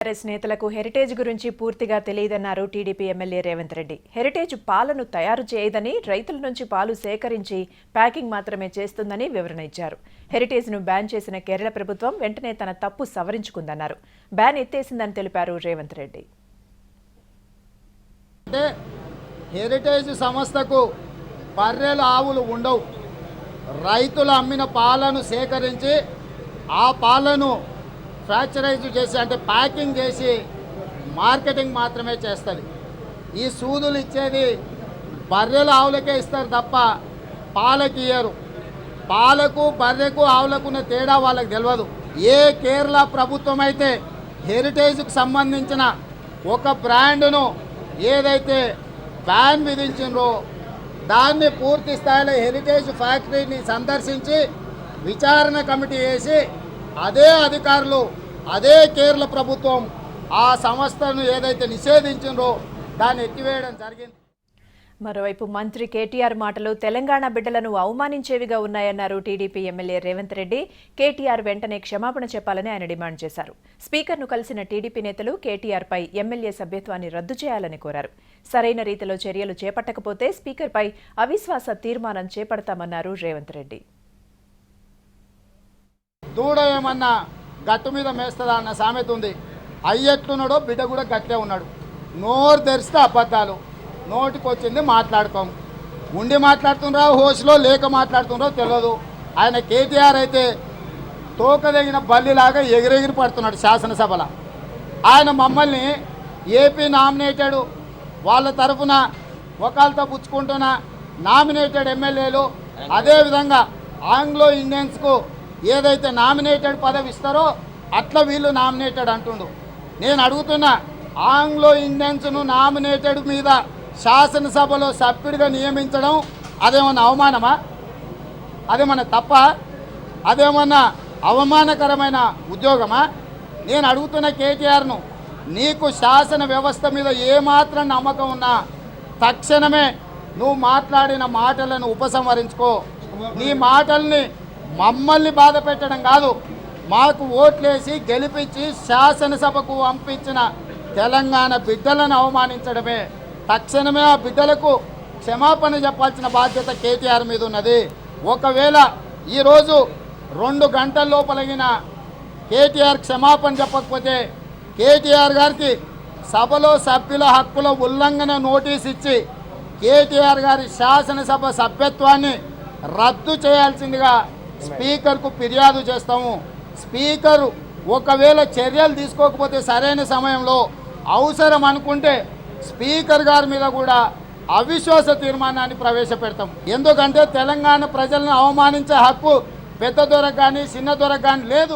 TRS నేతలకు Heritage గురించి పూర్తిగా తెలియదన్నారు TDP MLA Revanth Reddy. Heritage పాలను తయారు చేయదని, రైతుల నుంచి పాలు సేకరించి ప్యాకింగ్ మాత్రమే చేస్తుందని వివరణ ఇచ్చారు. హెరిటేజ్ను బ్యాన్ చేసిన కేరళ ప్రభుత్వం వెంటనే తన తప్పు సవరించుకుందన్నారు. బ్యాన్ ఎత్తేసిందని తెలిపారు రేవంత్ రెడ్డి. హెరిటేజ్ సంస్థకు బర్రెల ఆవులు ఉండవు. రైతులు అమ్మిన పాలను సేకరించి ఆ పాలను ఫ్రాక్చరైజ్ చేసి అంటే ప్యాకింగ్ చేసి మార్కెటింగ్ మాత్రమే చేస్తుంది. ఈ సూదులు ఇచ్చేది బర్రెల ఆవులకే ఇస్తారు తప్ప పాలకి ఇయ్యరు. పాలకు బర్రెకు ఆవులకున్న తేడా వాళ్ళకి తెలియదు. ఏ కేరళ ప్రభుత్వం అయితే హెరిటేజ్కి సంబంధించిన ఒక బ్రాండ్ను ఏదైతే బ్యాన్ విధించిందో దాన్ని పూర్తి స్థాయిలో హెరిటేజ్ ఫ్యాక్టరీని సందర్శించి విచారణ కమిటీ వేసి అదే అధికారులు అదే కేరళ ప్రభుత్వం ఆ సంస్థను ఏదైతే నిషేధించిందో దాన్ని ఎత్తివేయడం జరిగింది. మరోవైపు మంత్రి కేటీఆర్ మాటలు తెలంగాణ బిడ్డలను అవమానించేవిగా ఉన్నాయన్నారు టీడీపీ ఎమ్మెల్యే రేవంత్ రెడ్డి. కేటీఆర్ వెంటనే క్షమాపణ చెప్పాలని ఆయన డిమాండ్ చేశారు. స్పీకర్ను కలిసిన టీడీపీ నేతలు కేటీఆర్పై ఎమ్మెల్యే సభ్యత్వాన్ని రద్దు చేయాలని కోరారు. సరైన రీతిలో చర్యలు చేపట్టకపోతే స్పీకర్పై అవిశ్వాస తీర్మానం చేపడతామన్నారు రేవంత్ రెడ్డి. దూడ ఏమన్నా గట్టు మీద మేస్తుందా అన్న సామెత ఉంది. అయ్యెట్లున్నాడో బిడ్డ కూడా గట్టే ఉన్నాడు. నోరు తెరిస్తే అబద్ధాలు, నోటికి వచ్చింది మాట్లాడుకోం. ఉండి మాట్లాడుతుండ్రా హోస్లో లేక మాట్లాడుతుండ్రో తెలియదు. ఆయన కేటీఆర్ అయితే తోకదగిన బల్లిలాగా ఎగిరెగిరి పడుతున్నాడు శాసనసభలో. ఆయన మమ్మల్ని ఏపీ నామినేటెడ్ వాళ్ళ తరఫున ఒకళ్ళతో పుచ్చుకుంటున్న నామినేటెడ్ ఎమ్మెల్యేలు అదేవిధంగా ఆంగ్లో ఇండియన్స్కు ఏదైతే నామినేటెడ్ పదవి ఇస్తారో అట్లా వీళ్ళు నామినేటెడ్ అంటుండు. నేను అడుగుతున్నా, ఆంగ్లో ఇండియన్స్ను నామినేటెడ్ మీద శాసనసభలో సభ్యుడిగా నియమించడం అదేమన్నా అవమానమా? అదేమన్నా తప్ప? అదేమన్నా అవమానకరమైన ఉద్యోగమా? నేను అడుగుతున్న కేటీఆర్ను, నీకు శాసన వ్యవస్థ మీద ఏమాత్రం నమ్మకం ఉన్నా తక్షణమే నువ్వు మాట్లాడిన మాటలను ఉపసంహరించుకో. నీ మాటల్ని మమ్మల్ని బాధ పెట్టడం కాదు, మాకు ఓట్లేసి గెలిపించి శాసనసభకు పంపించిన తెలంగాణ బిడ్డలను అవమానించడమే. తక్షణమే ఆ బిడ్డలకు క్షమాపణ చెప్పాల్సిన బాధ్యత కేటీఆర్ మీద ఉన్నది. ఒకవేళ ఈరోజు 2 గంటల లోపలగిన కేటీఆర్ క్షమాపణ చెప్పకపోతే కేటీఆర్ గారికి సభలో సభ్యుల హక్కుల ఉల్లంఘన నోటీస్ ఇచ్చి కేటీఆర్ గారి శాసనసభ సభ్యత్వాన్ని రద్దు చేయాల్సిందిగా స్పీకర్కు ఫిర్యాదు చేస్తాము. స్పీకరు ఒకవేళ చర్యలు తీసుకోకపోతే సరైన సమయంలో అవసరం అనుకుంటే స్పీకర్ గారి మీద కూడా అవిశ్వాస తీర్మానాన్ని ప్రవేశపెడతాం. ఎందుకంటే తెలంగాణ ప్రజలను అవమానించే హక్కు పెద్ద దొరకు కానీ చిన్న దొరకు కానీ లేదు.